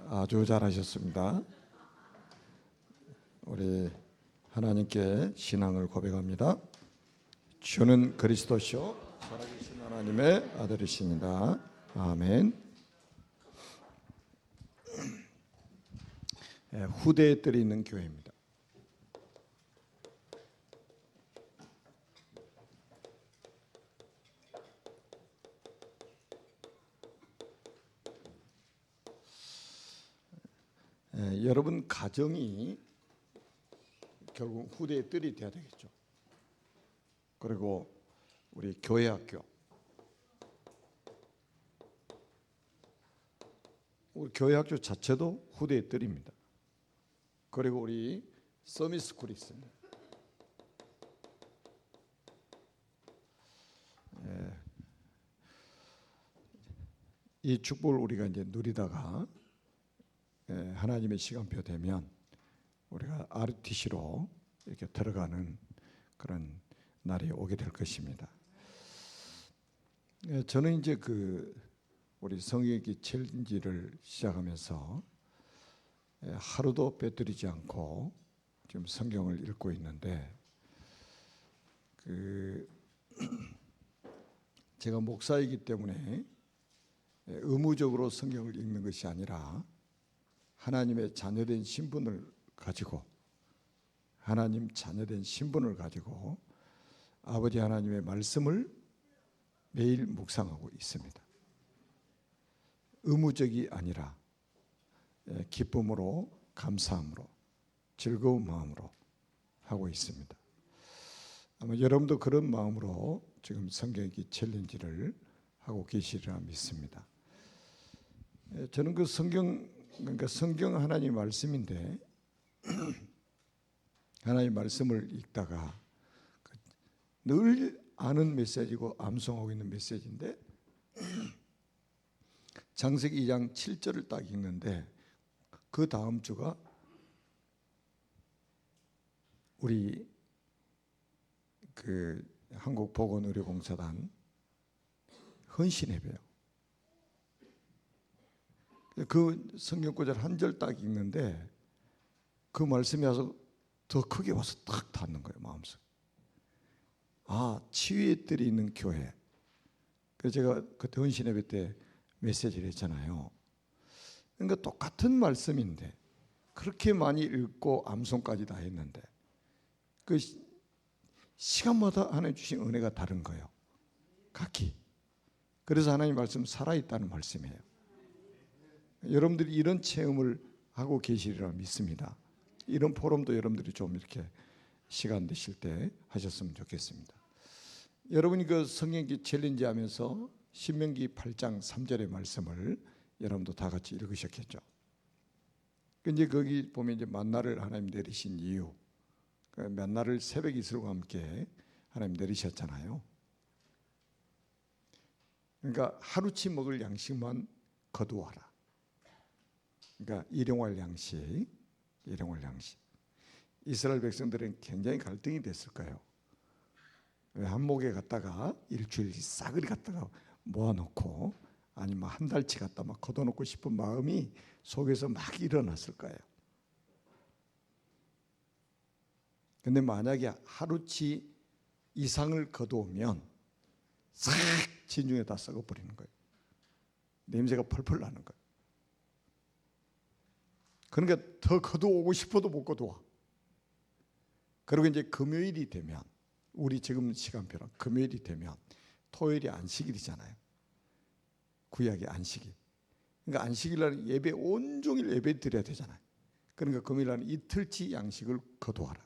아주 잘하셨습니다. 우리 하나님께 신앙을 고백합니다. 주는 그리스도시요 살아계신 하나님의 아들이십니다. 아멘. 후대에 뜰이 있는 교회입니다. 여러분 가정이 결국 후대의 뜰이 되어야 되겠죠. 그리고 우리 교회 학교, 우리 교회 학교 자체도 후대의 뜰입니다. 그리고 우리 서밋스쿨이 있습니다. 이 축복을 우리가 이제 누리다가 하나님의 시간표 되면 우리가 RTC로 이렇게 들어가는 그런 날이 오게 될 것입니다. 저는 이제 우리 성경읽기 챌린지를 시작하면서 하루도 빼뜨리지 않고 지금 성경을 읽고 있는데 제가 목사이기 때문에 의무적으로 성경을 읽는 것이 아니라 하나님의 자녀된 신분을 가지고 하나님 자녀된 신분을 가지고 아버지 하나님의 말씀을 매일 묵상하고 있습니다. 의무적이 아니라 기쁨으로 감사함으로 즐거운 마음으로 하고 있습니다. 아마 여러분도 그런 마음으로 지금 성경읽기 챌린지를 하고 계시리라 믿습니다. 저는 그러니까 성경 하나님 말씀인데 하나님 말씀을 읽다가 늘 아는 메시지고 암송하고 있는 메시지인데 창세기 2장 7절을 딱 읽는데 그 다음 주가 우리 한국보건의료공사단 헌신예배요. 그 성경 구절 한 절 딱 읽는데 그 말씀이 와서 더 크게 와서 딱 닿는 거예요, 마음속에. 아, 치유의 뜰이 있는 교회. 그래서 제가 그때 헌신예배 때 메시지를 했잖아요. 그러니까 똑같은 말씀인데 그렇게 많이 읽고 암송까지 다 했는데 그 시간마다 하나님 주신 은혜가 다른 거예요. 각기. 그래서 하나님 말씀 살아있다는 말씀이에요. 여러분들이 이런 체험을 하고 계시리라 믿습니다. 이런 포럼도 여러분들이 좀 이렇게 시간 되실 때 하셨으면 좋겠습니다. 여러분이 그 성경읽기 챌린지 하면서 신명기 8장 3절의 말씀을 여러분도 다 같이 읽으셨겠죠. 이제 거기 보면 이제 만나를 하나님 내리신 이유, 만나를 새벽 이슬과 함께 하나님 내리셨잖아요. 그러니까 하루치 먹을 양식만 거두어라. 그러니까 일용할 양식. 이스라엘 백성들은 굉장히 갈등이 됐을 거예요. 한목에 갔다가 일주일 싸그리 갔다가 모아놓고 아니면 한 달치 갔다 막 걷어놓고 싶은 마음이 속에서 막 일어났을 거예요. 근데 만약에 하루치 이상을 거두면 싹 진중에 다 썩어버리는 거예요. 냄새가 펄펄 나는 거예요. 그러니까 더 거두오고 싶어도 못 거두어. 그리고 이제 금요일이 되면 우리 지금 시간표랑 금요일이 되면 토요일이 안식일이잖아요. 구약의 안식일. 그러니까 안식일 날 예배 온종일 예배 드려야 되잖아요. 그러니까 금요일 날 이틀치 양식을 거두어라.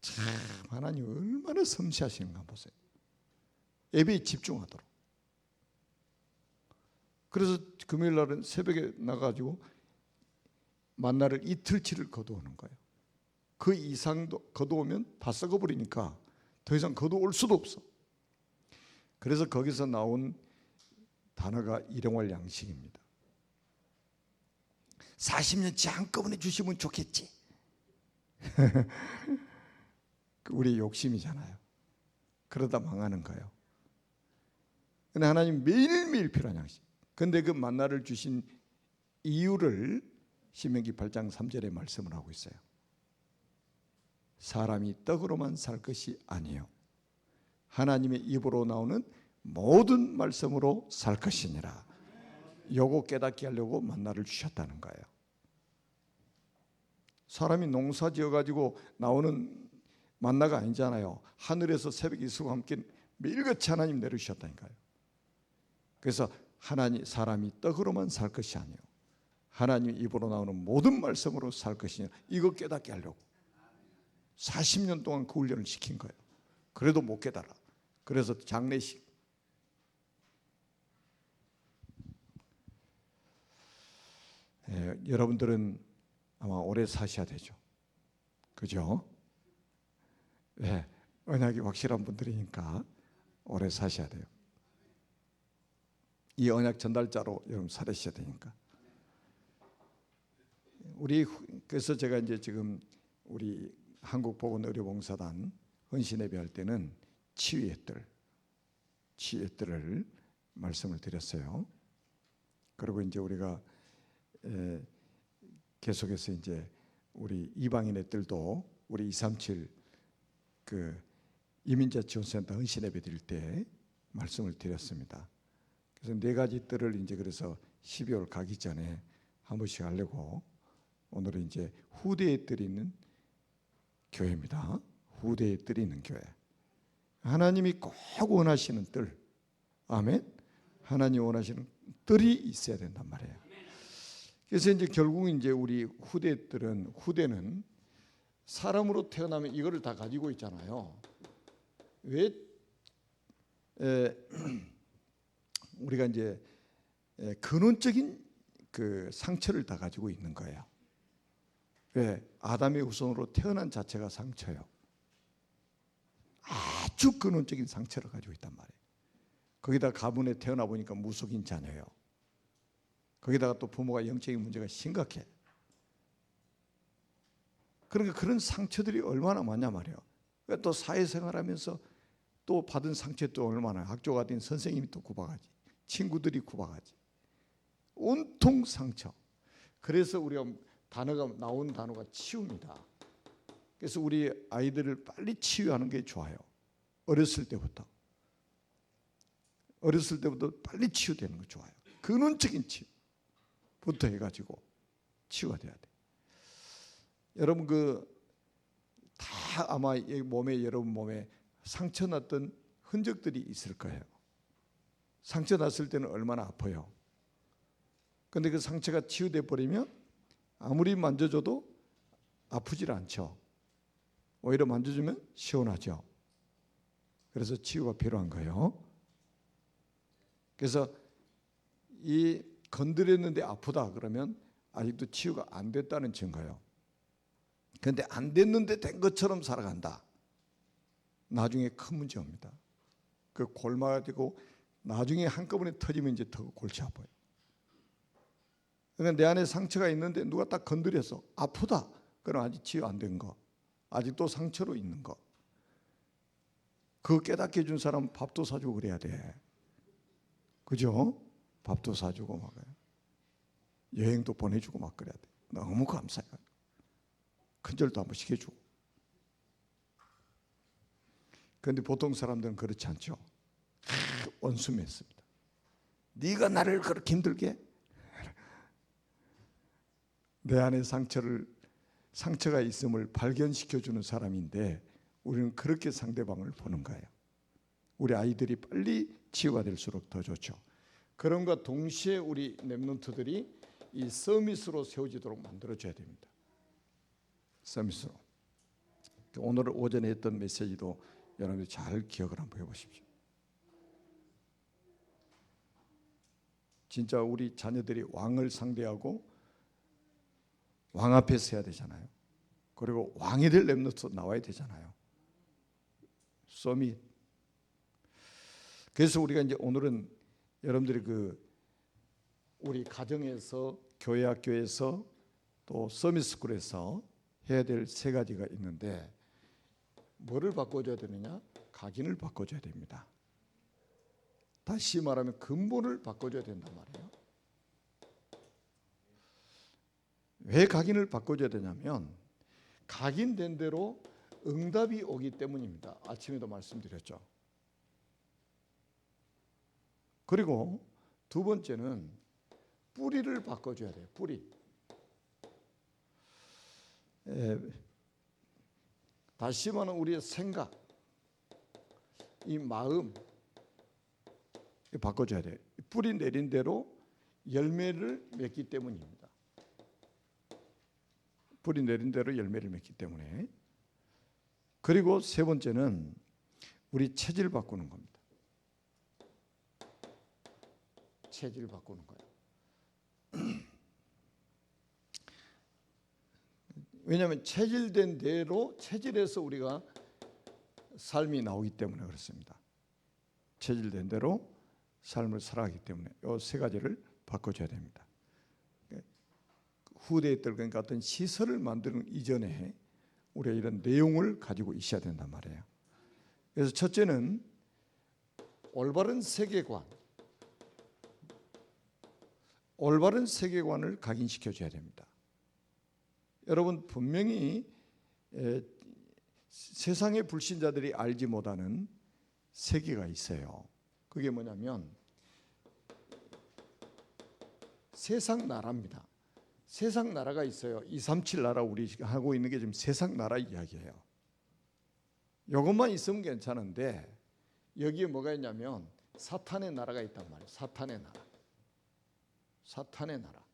참 하나님 얼마나 섬세하시는가 보세요. 예배에 집중하도록. 그래서 금요일 날은 새벽에 나가지고 만나를 이틀치를 거두오는 거예요. 그 이상도 거두오면 다 썩어버리니까 더 이상 거두올 수도 없어. 그래서 거기서 나온 단어가 일용할 양식입니다. 40년치 한꺼번에 주시면 좋겠지. 우리 욕심이잖아요. 그러다 망하는 거예요. 근데 하나님 매일매일 필요한 양식. 근데 그 만나를 주신 이유를 신명기 8장 3절에 말씀을 하고 있어요. 사람이 떡으로만 살 것이 아니요 하나님의 입으로 나오는 모든 말씀으로 살 것이니라. 요거 깨닫게 하려고 만나를 주셨다는 거예요. 사람이 농사 지어가지고 나오는 만나가 아니잖아요. 하늘에서 새벽 이슬과 함께 매일같이 하나님 내려주셨다니까요. 그래서 사람이 떡으로만 살 것이 아니요 하나님 입으로 나오는 모든 말씀으로 살 것이냐, 이거 깨닫게 하려고 40년 동안 그 훈련을 시킨 거예요. 그래도 못 깨달아. 그래서 장례식, 여러분들은 아마 오래 사셔야 되죠. 그죠? 네, 언약이 확실한 분들이니까 오래 사셔야 돼요. 이 언약 전달자로 여러분 살으셔야 되니까. 그래서 제가 이제 지금 우리 한국복음의료봉사단 헌신예배할 때는 치유의 뜰을 말씀을 드렸어요. 그리고 이제 우리가 계속해서 이제 우리 이방인의 뜰도 우리 237 그 이민자 지원센터 헌신예배 드릴 때 말씀을 드렸습니다. 그래서 4가지 뜰을 이제 그래서 12월 가기 전에 한 번씩 하려고, 오늘은 이제 후대의 뜰이 있는 교회입니다. 후대의 뜰이 있는 교회. 하나님이 꼭 원하시는 뜰, 아멘. 하나님 원하시는 뜰이 있어야 된단 말이에요. 그래서 이제 결국 이제 우리 후대는 사람으로 태어나면 이거를 다 가지고 있잖아요. 왜 우리가 이제 근원적인 그 상처를 다 가지고 있는 거예요. 왜? 아담의 후손으로 태어난 자체가 상처예요. 아주 근원적인 상처를 가지고 있단 말이에요. 거기다 가문에 태어나 보니까 무속인 자녀예요. 거기다가 또 부모가 영적인 문제가 심각해. 그러니까 그런 상처들이 얼마나 많냐 말이에요. 또 사회생활하면서 또 받은 상처도 얼마나, 학교가 된 선생님이 또 구박하지, 친구들이 구박하지, 온통 상처. 그래서 우리가 나온 단어가 치유입니다. 그래서 우리 아이들을 빨리 치유하는 게 좋아요. 어렸을 때부터 빨리 치유되는 거 좋아요. 근원적인 치유부터 해가지고 치유가 돼야 돼. 여러분 다 아마 여러분 몸에 상처 났던 흔적들이 있을 거예요. 상처 났을 때는 얼마나 아파요. 그런데 그 상처가 치유돼 버리면 아무리 만져줘도 아프질 않죠. 오히려 만져주면 시원하죠. 그래서 치유가 필요한 거예요. 그래서 이 건드렸는데 아프다 그러면 아직도 치유가 안 됐다는 증거예요. 그런데 안 됐는데 된 것처럼 살아간다. 나중에 큰 문제 옵니다. 그 골마가지고 나중에 한꺼번에 터지면 이제 더 골치 아파요. 그러니까 내 안에 상처가 있는데 누가 딱 건드려서 아프다. 그럼 아직 치유 안 된 거, 아직도 상처로 있는 거. 그거 깨닫게 해준 사람 밥도 사주고 그래야 돼. 그죠? 밥도 사주고 막 여행도 보내주고 막 그래야 돼. 너무 감사해요. 큰절도 한 번씩 해주고. 그런데 보통 사람들은 그렇지 않죠. 원수했습니다. 네가 나를 그렇게 힘들게? 내 안에 상처가 있음을 발견시켜주는 사람인데 우리는 그렇게 상대방을 보는 거예요. 우리 아이들이 빨리 치유가 될수록 더 좋죠. 그런과 동시에 우리 렘넌트들이 이 서밋으로 세워지도록 만들어줘야 됩니다. 서밋으로. 오늘 오전에 했던 메시지도 여러분들 잘 기억을 한번 해보십시오. 진짜 우리 자녀들이 왕을 상대하고 왕 앞에 서야 되잖아요. 그리고 왕이 될 렘넌트 나와야 되잖아요. 서밋. 그래서 우리가 이제 오늘은 여러분들이 우리 가정에서, 교회 학교에서, 또 서밋스쿨에서 해야 될 3가지가 있는데, 뭐를 바꿔줘야 되느냐? 각인을 바꿔줘야 됩니다. 다시 말하면 근본을 바꿔줘야 된단 말이에요. 왜 각인을 바꿔줘야 되냐면 각인된 대로 응답이 오기 때문입니다. 아침에도 말씀드렸죠. 그리고 두 번째는 뿌리를 바꿔줘야 돼요. 뿌리. 다시 말하면 우리의 생각, 이 마음 바꿔줘야 돼요. 뿌리 내린 대로 열매를 맺기 때문입니다. 뿌리 내린 대로 열매를 맺기 때문에. 그리고 세 번째는 우리 체질 바꾸는 겁니다. 체질 바꾸는 거예요. 왜냐하면 체질된 대로 체질에서 우리가 삶이 나오기 때문에 그렇습니다. 체질된 대로 삶을 살아가기 때문에 이 세 가지를 바꿔줘야 됩니다. 후대들 그러니까 어떤 시설을 만드는 이전에 우리가 이런 내용을 가지고 있어야 된단 말이에요. 그래서 첫째는 올바른 세계관, 올바른 세계관을 각인시켜줘야 됩니다. 여러분 분명히 세상의 불신자들이 알지 못하는 세계가 있어요. 그게 뭐냐면 세상 나라입니다. 세상 나라가 있어요. 237 나라 우리 하고 있는 게 지금 세상 나라 이야기예요. 이것만 있으면 괜찮은데 여기에 뭐가 있냐면 사탄의 나라가 있단 말이에요. 사탄의 나라. 사탄의 나라.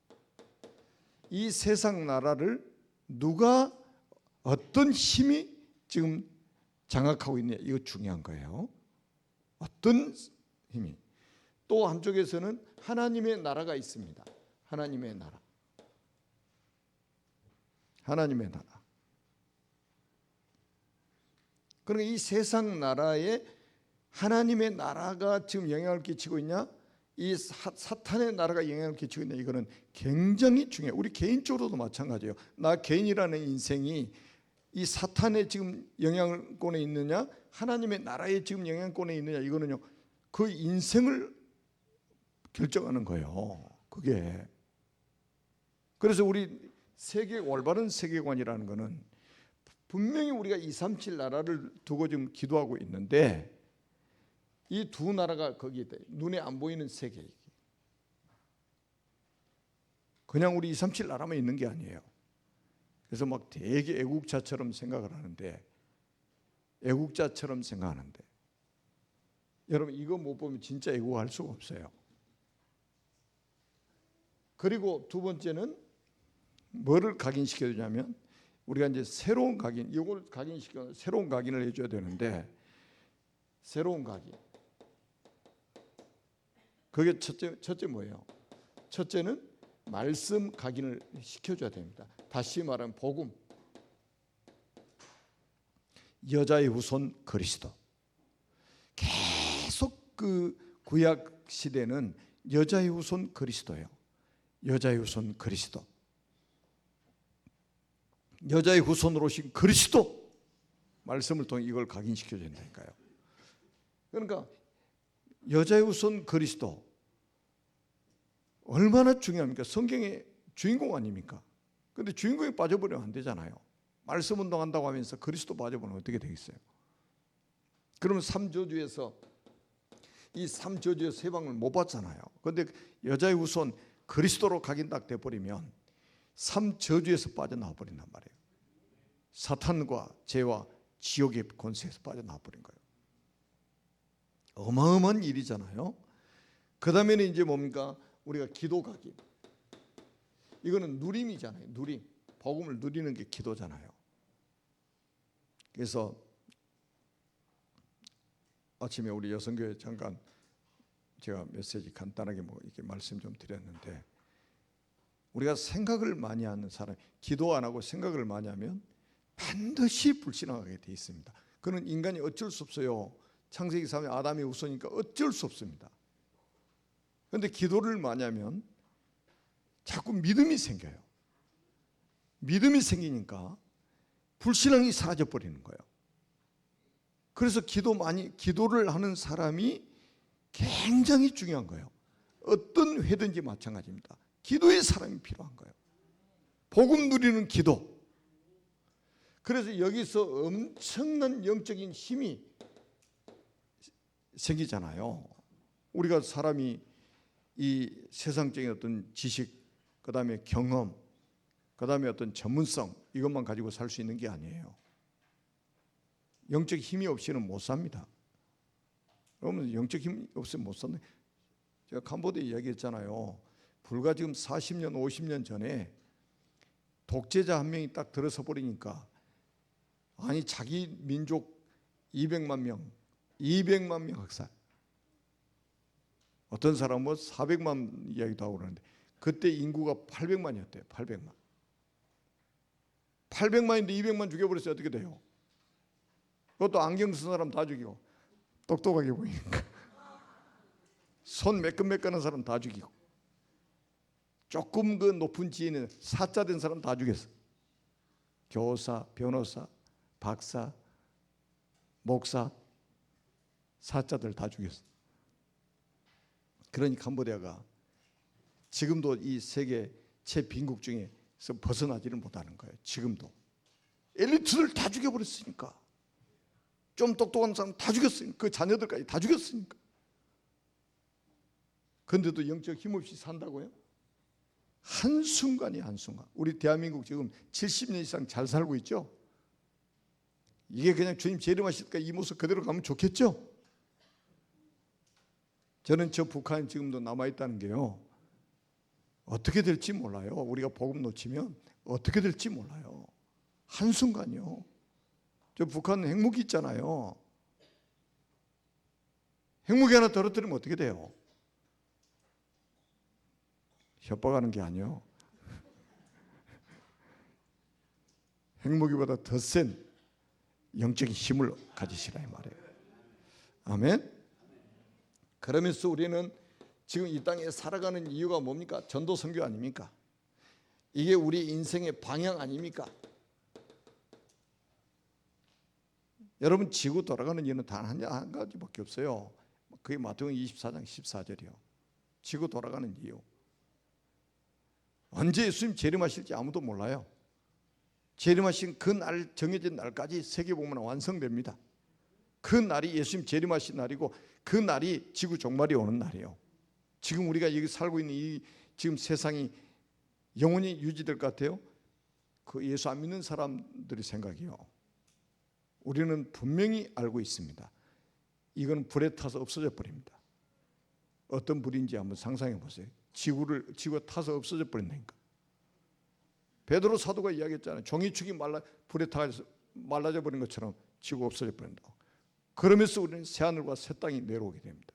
이 세상 나라를 누가 어떤 힘이 지금 장악하고 있느냐 이거 중요한 거예요. 어떤 힘이. 또 한쪽에서는 하나님의 나라가 있습니다. 하나님의 나라. 하나님의 나라. 그러니까 이 세상 나라에 하나님의 나라가 지금 영향을 끼치고 있냐? 이 사탄의 나라가 영향을 끼치고 있냐? 이거는 굉장히 중요해요. 우리 개인적으로도 마찬가지예요. 나 개인이라는 인생이 이 사탄의 지금 영향권에 있느냐? 하나님의 나라에 지금 영향권에 있느냐? 이거는요. 그 인생을 결정하는 거예요. 그게. 그래서 우리 세계 올바른 세계관이라는 거는 분명히 우리가 237 나라를 두고 지금 기도하고 있는데 이 두 나라가 거기에 눈에 안 보이는 세계. 그냥 우리 237 나라만 있는 게 아니에요. 그래서 막 되게 애국자처럼 생각을 하는데 애국자처럼 생각하는데 여러분 이거 못 보면 진짜 애국할 수가 없어요. 그리고 두 번째는 뭐를 각인시켜 주냐면 우리가 이제 새로운 각인, 이걸 각인시켜 새로운 각인을 해줘야 되는데 새로운 각인. 그게 첫째 뭐예요? 첫째는 말씀 각인을 시켜줘야 됩니다. 다시 말하면 복음. 여자의 후손 그리스도. 계속 그 구약 시대는 여자의 후손 그리스도예요. 여자의 후손 그리스도. 여자의 후손으로 오신 그리스도 말씀을 통해 이걸 각인시켜야 된다니까요. 그러니까 여자의 후손 그리스도 얼마나 중요합니까? 성경의 주인공 아닙니까? 그런데 주인공이 빠져버리면 안 되잖아요. 말씀 운동한다고 하면서 그리스도 빠져버리면 어떻게 되겠어요? 그러면 3저주에서 이 3저주에서 해방을 못 받잖아요. 그런데 여자의 후손 그리스도로 각인 딱 돼버리면 3저주에서 빠져나와 버린단 말이에요. 사탄과 죄와 지옥의 권세에서 빠져나와 버린 거예요. 어마어마한 일이잖아요. 그 다음에는 이제 뭡니까? 우리가 기도 각인. 이거는 누림이잖아요. 누림. 복음을 누리는 게 기도잖아요. 그래서 아침에 우리 여성교회 잠깐 제가 메시지 간단하게 뭐 이렇게 말씀 좀 드렸는데 우리가 생각을 많이 하는 사람, 기도 안 하고 생각을 많이 하면 반드시 불신하게 돼 있습니다. 그는 인간이 어쩔 수 없어요. 창세기 3에 아담이 우선이니까 어쩔 수 없습니다. 그런데 기도를 많이 하면 자꾸 믿음이 생겨요. 믿음이 생기니까 불신앙이 사라져 버리는 거예요. 그래서 기도를 하는 사람이 굉장히 중요한 거예요. 어떤 회든지 마찬가지입니다. 기도의 사람이 필요한 거예요. 복음 누리는 기도. 그래서 여기서 엄청난 영적인 힘이 생기잖아요. 우리가 사람이 이 세상적인 어떤 지식, 그 다음에 경험, 그 다음에 어떤 전문성, 이것만 가지고 살 수 있는 게 아니에요. 영적 힘이 없이는 못 삽니다. 여러분, 영적 힘이 없으면 못 사는. 제가 캄보디아 이야기했잖아요. 불과 지금 40년, 50년 전에 독재자 한 명이 딱 들어서 버리니까, 아니 자기 민족 200만 명 학살. 어떤 사람은 뭐 400만 이야기도 하고 그러는데, 그때 인구가 800만이었대요. 800만인데 200만 죽여버렸어요. 어떻게 돼요? 그것도 안경 쓴 사람 다 죽이고, 똑똑하게 보이니까 손 매끈매끈한 사람 다 죽이고, 조금 그 높은 지위는 사자 된 사람 다 죽였어. 교사, 변호사, 박사, 목사, 사자들 다 죽였어. 그러니 캄보디아가 지금도 이 세계 최빈국 중에서 벗어나지를 못하는 거예요. 지금도 엘리트들 다 죽여버렸으니까, 좀 똑똑한 사람 다 죽였으니까, 그 자녀들까지 다 죽였으니까. 그런데도 영적 힘없이 산다고요? 한순간이 한순간. 우리 대한민국 지금 70년 이상 잘 살고 있죠? 이게 그냥 주님 재림하실까 이 모습 그대로 가면 좋겠죠? 저는 저 북한이 지금도 남아있다는 게요, 어떻게 될지 몰라요. 우리가 복음 놓치면 어떻게 될지 몰라요. 한순간이요. 저 북한 핵무기 있잖아요. 핵무기 하나 떨어뜨리면 어떻게 돼요? 협박하는 게 아니요, 핵무기보다 더 센 영적인 힘을 가지시라 이 말이에요. 아멘. 그러면서 우리는 지금 이 땅에 살아가는 이유가 뭡니까? 전도 선교 아닙니까? 이게 우리 인생의 방향 아닙니까? 여러분, 지구 돌아가는 이유는 단 한 가지밖에 없어요. 그게 마태복음 24장 14절이요. 지구 돌아가는 이유. 언제 예수님 재림하실지 아무도 몰라요. 재림하신 그 날, 정해진 날까지 세계복음은 완성됩니다. 그 날이 예수님 재림하신 날이고, 그 날이 지구 종말이 오는 날이에요. 지금 우리가 여기 살고 있는 이 지금 세상이 영원히 유지될 것 같아요? 그 예수 안 믿는 사람들의 생각이요. 우리는 분명히 알고 있습니다. 이건 불에 타서 없어져 버립니다. 어떤 불인지 한번 상상해 보세요. 지구가 타서 없어져 버린다니까. 베드로 사도가 이야기했잖아요. 종이축이 불에 타서 말라져 버린 것처럼 지구가 없어져 버린다고. 그러면서 우리는 새하늘과 새 땅이 내려오게 됩니다.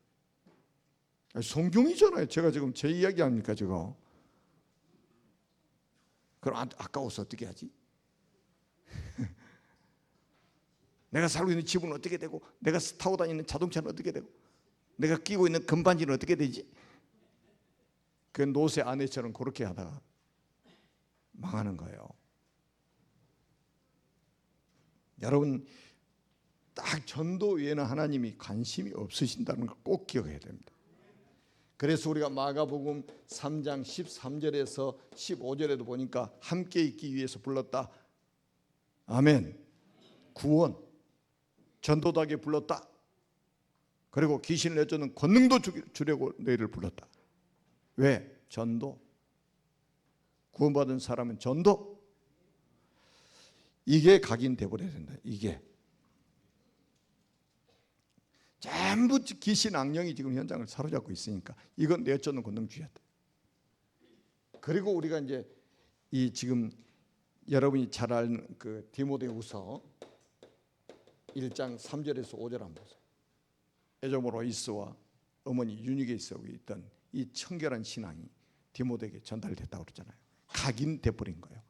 성경이잖아요. 제가 지금 제 이야기 아닙니까 지금? 그럼 아까워서 어떻게 하지? 내가 살고 있는 집은 어떻게 되고, 내가 타고 다니는 자동차는 어떻게 되고, 내가 끼고 있는 금반지는 어떻게 되지? 그 노새 아내처럼 그렇게 하다가 망하는 거예요. 여러분, 딱 전도 외에는 하나님이 관심이 없으신다는 걸 꼭 기억해야 됩니다. 그래서 우리가 마가복음 3장 13절에서 15절에도 보니까 함께 있기 위해서 불렀다. 아멘. 구원, 전도하게 불렀다. 그리고 귀신을 내쫓는 권능도 주려고 너희를 불렀다. 왜? 전도. 구원받은 사람은 전도. 이게 각인돼 버려야 된다. 이게 전부 귀신 악령이 지금 현장을 사로잡고 있으니까 이건 내쫓는 권능주의였다. 그리고 우리가 이제 이 지금 여러분이 잘 아는 그 디모데후서 1장 3절에서 5절 한번 보세요. 에조모 로이스와 어머니 유니게에서 있던 이 청결한 신앙이 디모데에게 전달됐다고 그러잖아요. 각인돼 버린 거예요.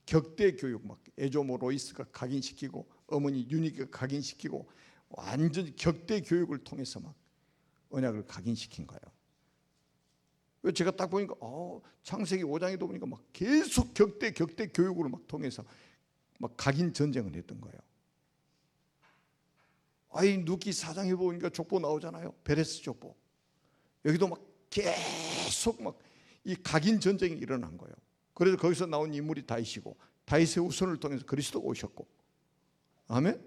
격대 교육, 막 에조모 로이스가 각인시키고 어머니 유니게가 각인시키고 완전 격대 교육을 통해서 막 언약을 각인시킨 거예요. 제가 딱 보니까 창세기 5장에도 보니까 막 계속 격대 교육을 막 통해서 막 각인 전쟁을 했던 거예요. 아이 누기 4장에 보니까 족보 나오잖아요. 베레스 족보. 여기도 막 계속 막 이 각인 전쟁이 일어난 거예요. 그래서 거기서 나온 인물이 다윗이고, 다윗의 후손을 통해서 그리스도가 오셨고, 아멘.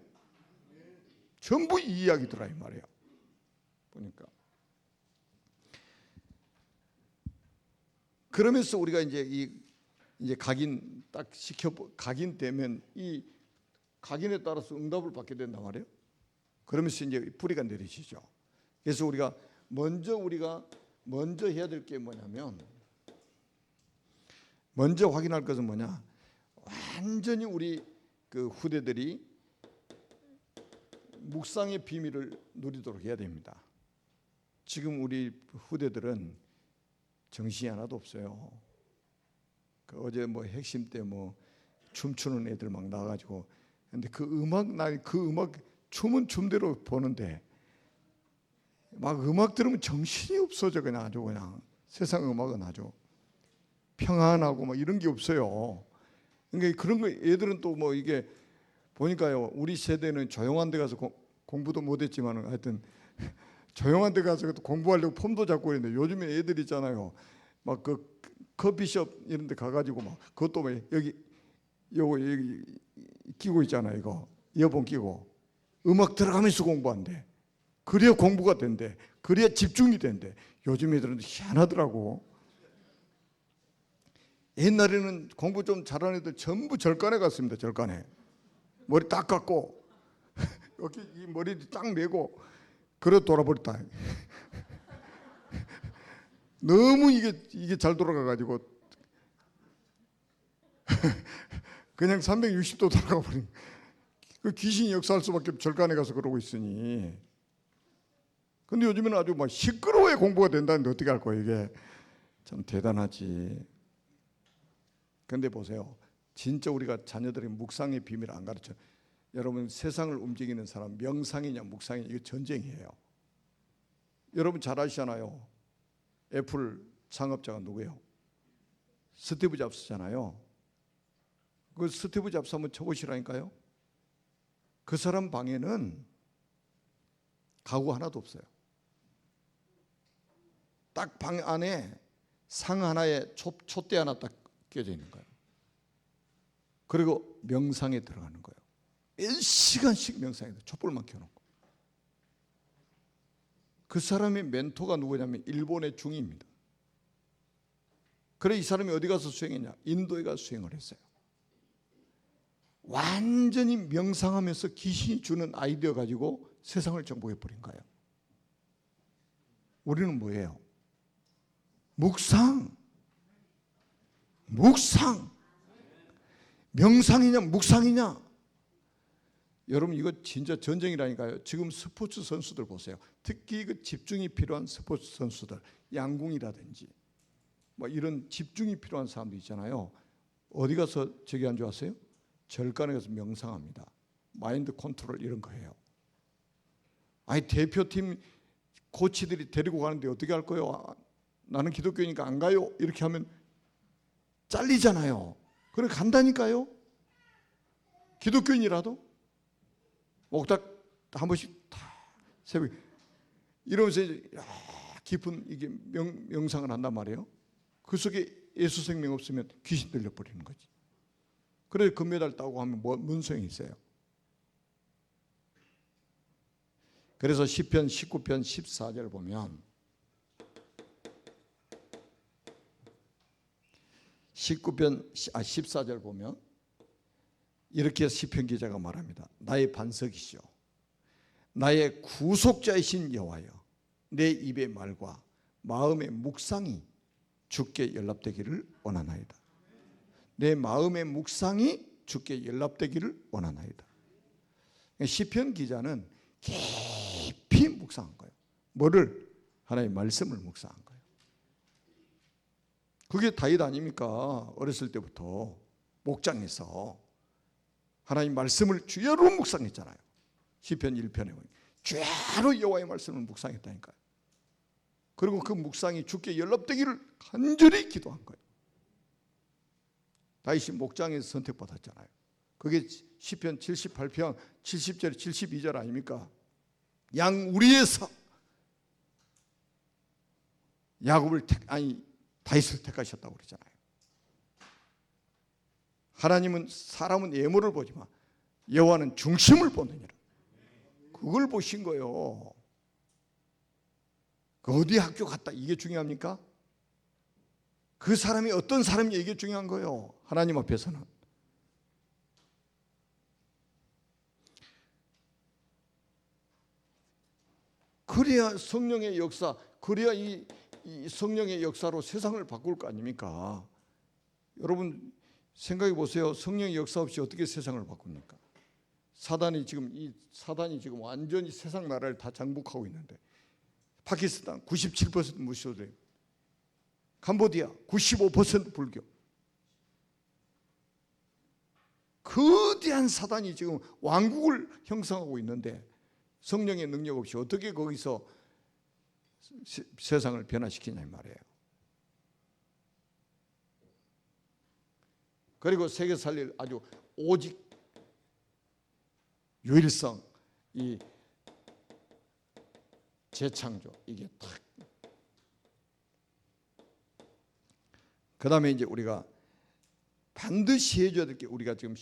전부 이 이야기더라 이 말이야. 보니까. 그러면서 우리가 이제 각인 딱 시켜 각인되면 이 각인에 따라서 응답을 받게 된단 말이에요. 그러면서 이제 뿌리가 내리시죠. 그래서 우리가 먼저 해야 될 게 뭐냐면, 먼저 확인할 것은 뭐냐? 완전히 우리 그 후대들이 묵상의 비밀을 누리도록 해야 됩니다. 지금 우리 후대들은 정신이 하나도 없어요. 그 어제 뭐 핵심 때 뭐 춤추는 애들 막 나와가지고, 근데 그 음악 춤은 춤대로 보는데 막 음악 들으면 정신이 없어져. 그냥 아주 그냥 세상 음악은 아주 평안하고 막 이런 게 없어요. 그러니까 그런 거 애들은 또 뭐 이게 보니까요, 우리 세대는 조용한 데 가서 공부도 못했지만 하여튼 조용한 데 가서 공부하려고 폼도 잡고 있는데, 요즘에 애들 있잖아요, 막 그 커피숍 이런 데 가가지고 막 그것도 막 여기 끼고 있잖아요. 이거 이어폰 끼고 음악 들어가면서 공부한대. 그래야 공부가 된대. 그래야 집중이 된대. 요즘 애들은 희한하더라고. 옛날에는 공부 좀 잘하는 애들 전부 절간에 갔습니다. 절간에 머리 딱 감고 여기 이 머리 딱 내고 그래 돌아버렸다. 너무 이게 잘 돌아가가지고 그냥 360도 돌아가 버린. 그 귀신이 역사할 수밖에 절간에 가서 그러고 있으니. 근데 요즘에는 아주 막 시끄러워야 공부가 된다는데 어떻게 할 거예요? 이게 참 대단하지. 근데 보세요, 진짜 우리가 자녀들에게 묵상의 비밀을 안 가르쳐. 여러분, 세상을 움직이는 사람 명상이냐 묵상이냐 이거 전쟁이에요. 여러분 잘 아시잖아요. 애플 창업자가 누구예요? 스티브 잡스잖아요. 그 스티브 잡스 한번 쳐보시라니까요. 그 사람 방에는 가구 하나도 없어요. 딱 방 안에 상 하나에 촛대 하나 딱 껴져 있는 거예요. 그리고 명상에 들어가는 거예요. 1시간씩 명상에 들어가요. 촛불만 켜놓고. 그 사람의 멘토가 누구냐면 일본의 중이입니다. 그래 이 사람이 어디 가서 수행했냐? 인도에 가서 수행을 했어요. 완전히 명상하면서 귀신이 주는 아이디어 가지고 세상을 정복해버린 거예요. 우리는 뭐예요? 묵상. 명상이냐 묵상이냐. 여러분 이거 진짜 전쟁이라니까요. 지금 스포츠 선수들 보세요. 특히 그 집중이 필요한 스포츠 선수들, 양궁이라든지 뭐 이런 집중이 필요한 사람들 있잖아요. 어디 가서 저기 안 좋았어요? 절간에 가서 명상합니다. 마인드 컨트롤 이런 거 해요. 아니 대표팀 코치들이 데리고 가는데 어떻게 할 거예요? 아, 나는 기독교니까 안 가요. 이렇게 하면 잘리잖아요. 그래 간다니까요. 기독교인이라도 목탁 한 번씩 다 새벽에 이러면서 깊은 이게 명상을 한단 말이에요. 그 속에 예수 생명 없으면 귀신 들려 버리는 거지. 그래 금메달 따고 하면 뭔 소용이 있어요. 그래서 시편 19편 14절 보면 14절 보면 이렇게 시편 기자가 말합니다. 나의 반석이시오, 나의 구속자이신 여호와여, 내 입의 말과 마음의 묵상이 주께 연락되기를 원하나이다. 내 마음의 묵상이 주께 연락되기를 원하나이다. 시편 기자는 깊이 묵상한 거예요. 뭐를? 하나님의 말씀을 묵상한 거예요. 그게 다윗 아닙니까? 어렸을 때부터 목장에서 하나님 말씀을 주야로 묵상했잖아요. 시편 1편에 보면 주야로 여호와의 말씀을 묵상했다니까요. 그리고 그 묵상이 주께 연락되기를 간절히 기도한 거예요. 다윗이 목장에서 선택받았잖아요. 그게 시편 78편 70절 72절 아닙니까? 양 우리에서 야곱을 다윗을 택하셨다고 그러잖아요. 하나님은 사람은 외모를 보지만 여호와는 중심을 보느니라. 그걸 보신 거예요. 그 어디 학교 갔다 이게 중요합니까? 그 사람이 어떤 사람이 이게 중요한 거예요. 하나님 앞에서는. 그래야 성령의 역사, 그래야 이 성령의 역사로 세상을 바꿀 거 아닙니까? 여러분 생각해 보세요. 성령의 역사 없이 어떻게 세상을 바꿉니까? 사단이 지금 완전히 세상 나라를 다 장복하고 있는데, 파키스탄 97% 무슬림, 캄보디아 95% 불교. 거대한 사단이 지금 왕국을 형성하고 있는데 성령의 능력 없이 어떻게 거기서 세상을 변화시키냐 이 말이에요. 그리고 세계 살릴 아주 오직 유일성, 이 재창조, 이게 딱. 그 다음에 이제 우리가 반드시 해줘야 될 게, 우리가 지금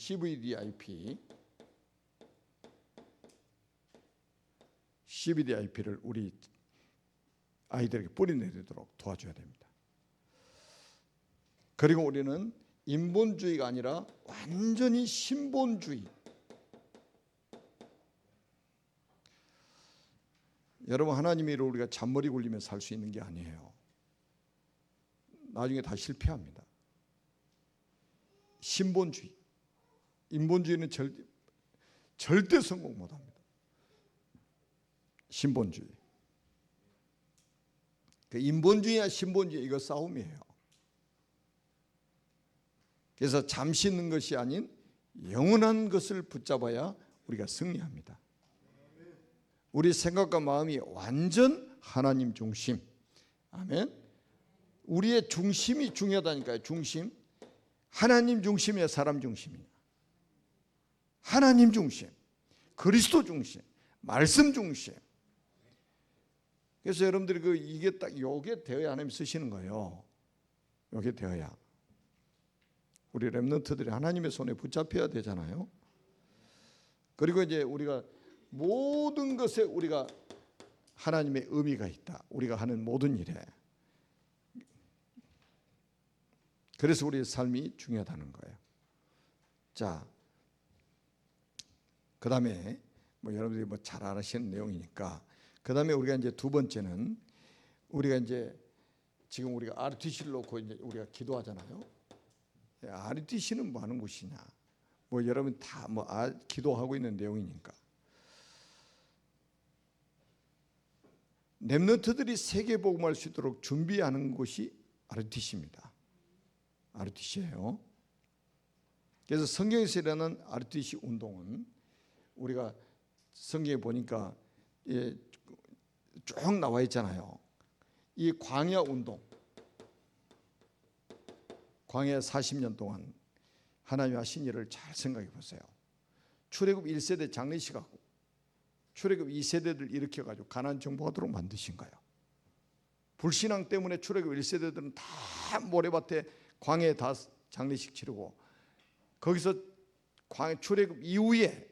CVDIP를 우리 아이들에게 뿌리내리도록 도와줘야 됩니다. 그리고 우리는 인본주의가 아니라 완전히 신본주의. 여러분, 하나님의 일을 우리가 잔머리 굴리며 살 수 있는 게 아니에요. 나중에 다 실패합니다. 신본주의, 인본주의는 절대 성공 못합니다. 신본주의. 그 인본주의와 신본주의, 이거 싸움이에요. 그래서 잠시 있는 것이 아닌 영원한 것을 붙잡아야 우리가 승리합니다. 우리 생각과 마음이 완전 하나님 중심. 아멘. 우리의 중심이 중요하다니까요. 중심. 하나님 중심이야, 사람 중심이야? 하나님 중심, 그리스도 중심, 말씀 중심. 그래서 여러분들이 이게 딱 요게 되어야 하나님 쓰시는 거예요. 요게 되어야 우리 렘넌트들이 하나님의 손에 붙잡혀야 되잖아요. 그리고 이제 우리가 모든 것에 우리가 하나님의 의미가 있다. 우리가 하는 모든 일에. 그래서 우리의 삶이 중요하다는 거예요. 자, 그 다음에 여러분들이 잘 아시는 내용이니까, 그 다음에 우리가 이제 두 번째는, 우리가 이제 지금 우리가 RTC를 놓고 이제 우리가 기도하잖아요. RTC는 뭐 하는 곳이냐? 여러분 다 기도하고 있는 내용이니까. 렘넌트들이 세계 복음할 수 있도록 준비하는 곳이 RTC입니다. RTC예요. 그래서 성경에서 일어나는 RTC 운동은 우리가 성경에 보니까 쭉 나와 있잖아요. 이 광야 운동, 광야 40년 동안 하나님 하신 일을 잘 생각해 보세요. 출애굽 1세대 장례식하고 출애굽 2세대들 일으켜가지고 가나안 정복하도록 만드신 거예요. 불신앙 때문에 출애굽 1세대들은 다 모래밭에 광야에 다 장례식 치르고, 거기서 출애굽 이후에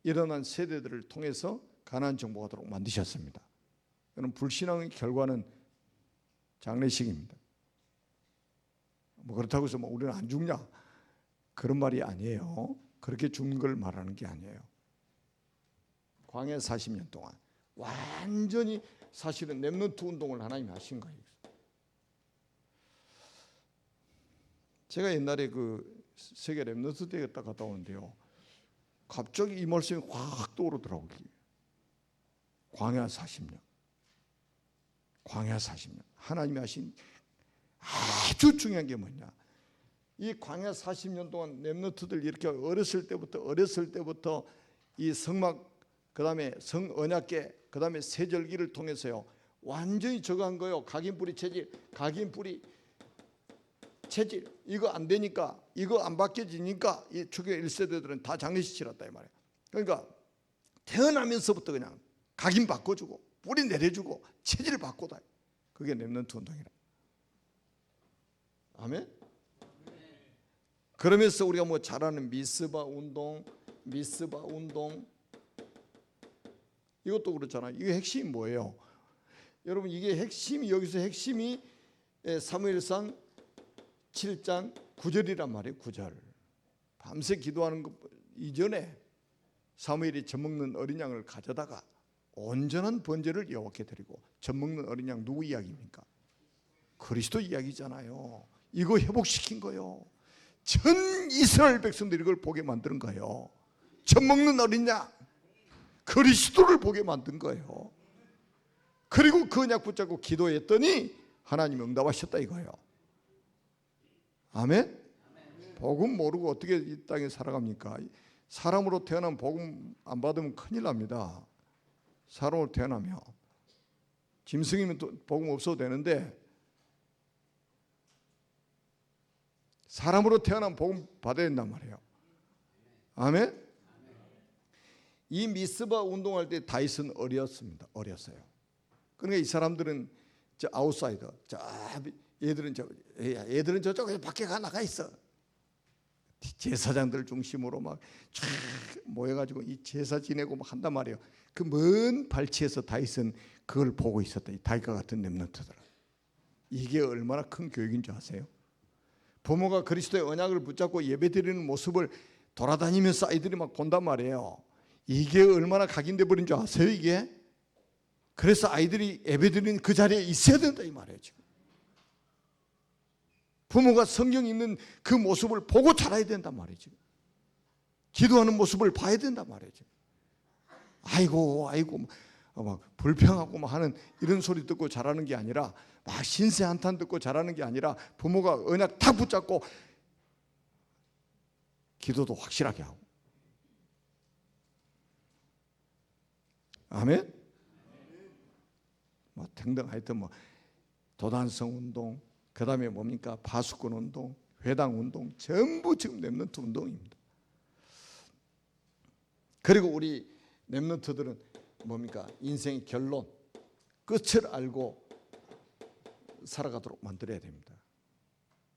일어난 세대들을 통해서 가나안 정복하도록 만드셨습니다. 여러분, 불신앙의 결과는 장례식입니다. 그렇다고 해서 우리는 안 죽냐? 그런 말이 아니에요. 그렇게 죽는 걸 말하는 게 아니에요. 광야 40년 동안 완전히 사실은 렘넌트 운동을 하나님이 하신 거예요. 제가 옛날에 그 세계 렘넌트 대회 갔다 오는데요, 갑자기 이 말씀이 확 떠오르더라고요. 광야 40년, 광야 40년. 하나님이 하신 아주 중요한 게 뭐냐? 이 광야 40년 동안 렘넌트들 이렇게 어렸을 때부터 이 성막, 그 다음에 성언약궤, 그 다음에 세절기를 통해서요 완전히 저거 한 거예요. 각인뿌리 체질, 각인뿌리 체질. 이거 안 되니까, 이거 안 바뀌어지니까 이 초기 1세대들은 다 장례식 치렀다 이 말이에요. 그러니까 태어나면서부터 그냥 각인 바꿔주고 뿌리 내려주고 체질 바꿔다. 그게 렘넌트 운동이라. 아멘. 그러면서 우리가 뭐 잘 아는 미스바 운동 이것도 그렇잖아요. 이게 핵심이 뭐예요? 여러분, 이게 핵심이, 여기서 핵심이 사무엘상 7장 9절이란 말이에요. 9절. 밤새 기도하는 것 이전에 사무엘이 젖먹는 어린 양을 가져다가 온전한 번제를 여호와께 드리고, 젖먹는 어린 양 누구 이야기입니까? 그리스도 이야기잖아요. 이거 회복시킨 거예요. 전 이스라엘 백성들이 이걸 보게 만드는 거예요. 젖먹는 어린 양, 그리스도를 보게 만든 거예요. 그리고 그 언약 붙잡고 기도했더니 하나님이 응답하셨다 이거예요. 아멘? 복음 모르고 어떻게 이 땅에 살아갑니까? 사람으로 태어나면 복음 안 받으면 큰일 납니다. 사람으로 태어나면 짐승이면 또 복음 없어도 되는데, 사람으로 태어나면 복음 받아야 된단 말이에요. 아멘? 이 미스바 운동할 때 다윗은 어렸어요. 그러니까 이 사람들은 저 아웃사이더, 얘들은 저쪽에 밖에 나가 있어. 제사장들 중심으로 막 쫙 모여가지고 이 제사 지내고 막 한단 말이에요. 그 먼 발치에서 다윗은 그걸 보고 있었다. 이 다윗과 같은 렘넌트들. 이게 얼마나 큰 교육인 줄 아세요? 부모가 그리스도의 언약을 붙잡고 예배드리는 모습을 돌아다니면서 아이들이 막 본단 말이에요. 이게 얼마나 각인돼 버린 줄 아세요? 이게. 그래서 아이들이 예배드리는 그 자리에 있어야 된다 이 말이에요. 지금 부모가 성경 읽는 그 모습을 보고 자라야 된단 말이죠. 기도하는 모습을 봐야 된단 말이죠. 아이고 막 불평하고 막 하는 이런 소리 듣고 자라는 게 아니라, 막 신세 한탄 듣고 자라는 게 아니라, 부모가 언약 다 붙잡고 기도도 확실하게 하고. 아멘? 뭐 등등 하여튼 뭐 도단성 운동, 그 다음에 뭡니까? 파수꾼 운동, 회당 운동, 전부 지금 렘넌트 운동입니다. 그리고 우리 렘넌트들은 뭡니까? 인생의 결론, 끝을 알고 살아가도록 만들어야 됩니다.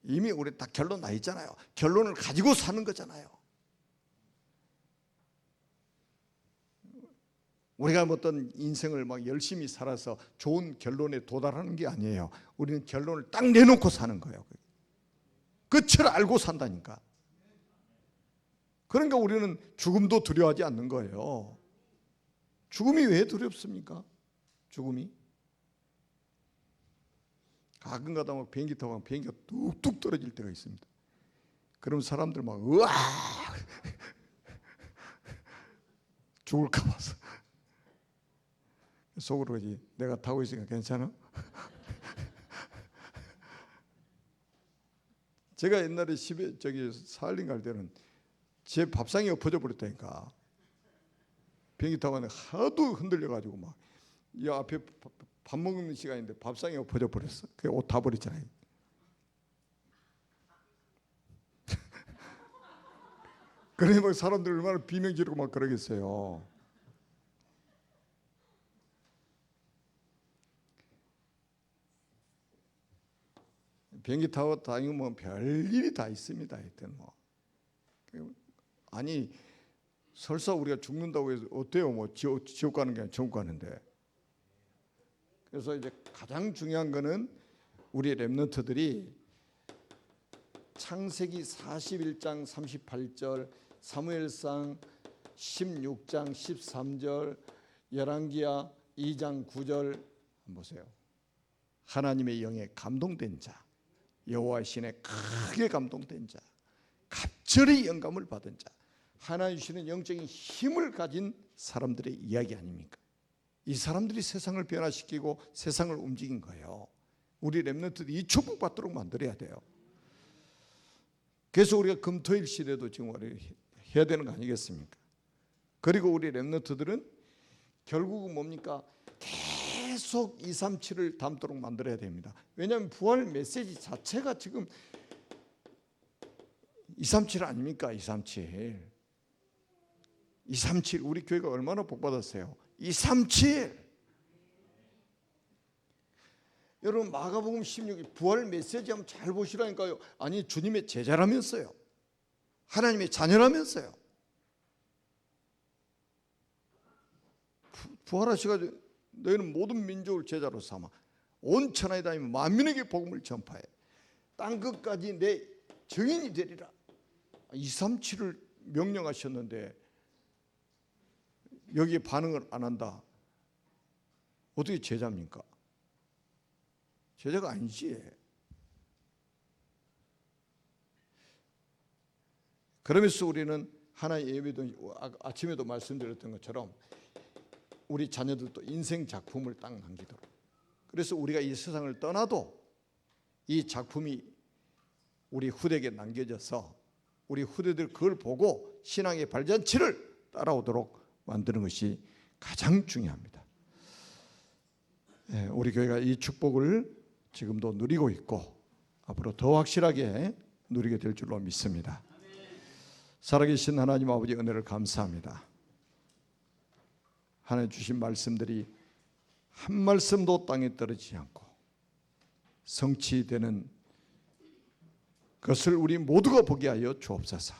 이미 우리 딱 결론 나 있잖아요. 결론을 가지고 사는 거잖아요. 우리가 어떤 인생을 막 열심히 살아서 좋은 결론에 도달하는 게 아니에요. 우리는 결론을 딱 내놓고 사는 거예요. 끝을 알고 산다니까. 그러니까 우리는 죽음도 두려워하지 않는 거예요. 죽음이 왜 두렵습니까? 죽음이. 가끔가다 막 비행기 타고 비행기가 뚝뚝 떨어질 때가 있습니다. 그럼 사람들 막 으아 죽을까 봐서 속으로 그러지, 내가 타고 있으니까 괜찮아? 제가 옛날에 사할린 갈 때는 제 밥상이 엎어져 버렸다니까. 비행기 타고 가는데 하도 흔들려가지고 막 이 앞에 밥 먹는 시간인데 밥상이 엎어져 버렸어. 그 옷 다 버렸잖아요. 그러니 막 사람들 얼마나 비명 지르고 막 그러겠어요. 비행기 타고 다니면 별일이 다 있습니다. 하여튼 뭐. 아니 설사 우리가 죽는다고 해서 어때요? 뭐 지옥 가는 게 아니라 천국 가는데. 그래서 이제 가장 중요한 거는 우리 렘넌트들이 창세기 41장 38절, 사무엘상 16장 13절, 열왕기하 2장 9절 한번 보세요. 하나님의 영에 감동된 자, 여호와 신에 크게 감동된 자, 갑절의 영감을 받은 자, 하나님 주시는 영적인 힘을 가진 사람들의 이야기 아닙니까? 이 사람들이 세상을 변화시키고 세상을 움직인 거예요. 우리 렘넌트들이 이 축복받도록 만들어야 돼요. 그래서 우리가 금토일 시대도 지금 해야 되는 거 아니겠습니까? 그리고 우리 렘넌트들은 결국은 뭡니까? 계속 237을 담도록 만들어야 됩니다. 왜냐하면 부활 메시지 자체가 지금 237 아닙니까? 237 우리 교회가 얼마나 복받았어요. 237 여러분 마가복음 16일 부활 메시지 한번 잘 보시라니까요. 아니 주님의 제자라면서요. 하나님의 자녀라면서요. 부활하셔가지고 너희는 모든 민족을 제자로 삼아 온 천하에 다니며 만민에게 복음을 전파해 땅 끝까지 내 증인이 되리라. 237을 명령하셨는데 여기에 반응을 안 한다. 어떻게 제자입니까? 제자가 아니지. 그러면서 우리는 하나의 예배도 아침에도 말씀드렸던 것처럼 우리 자녀들도 인생 작품을 딱 남기도록. 그래서 우리가 이 세상을 떠나도 이 작품이 우리 후대에게 남겨져서 우리 후대들 그걸 보고 신앙의 발잔치를 따라오도록 만드는 것이 가장 중요합니다. 우리 교회가 이 축복을 지금도 누리고 있고 앞으로 더 확실하게 누리게 될 줄로 믿습니다. 살아계신 하나님 아버지 은혜를 감사합니다. 하나님 주신 말씀들이 한 말씀도 땅에 떨어지지 않고 성취되는 것을 우리 모두가 보게 하여 주옵소서.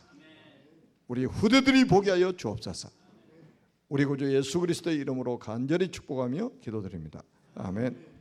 우리 후대들이 보게 하여 주옵소서. 우리 구주 예수 그리스도의 이름으로 간절히 축복하며 기도드립니다. 아멘.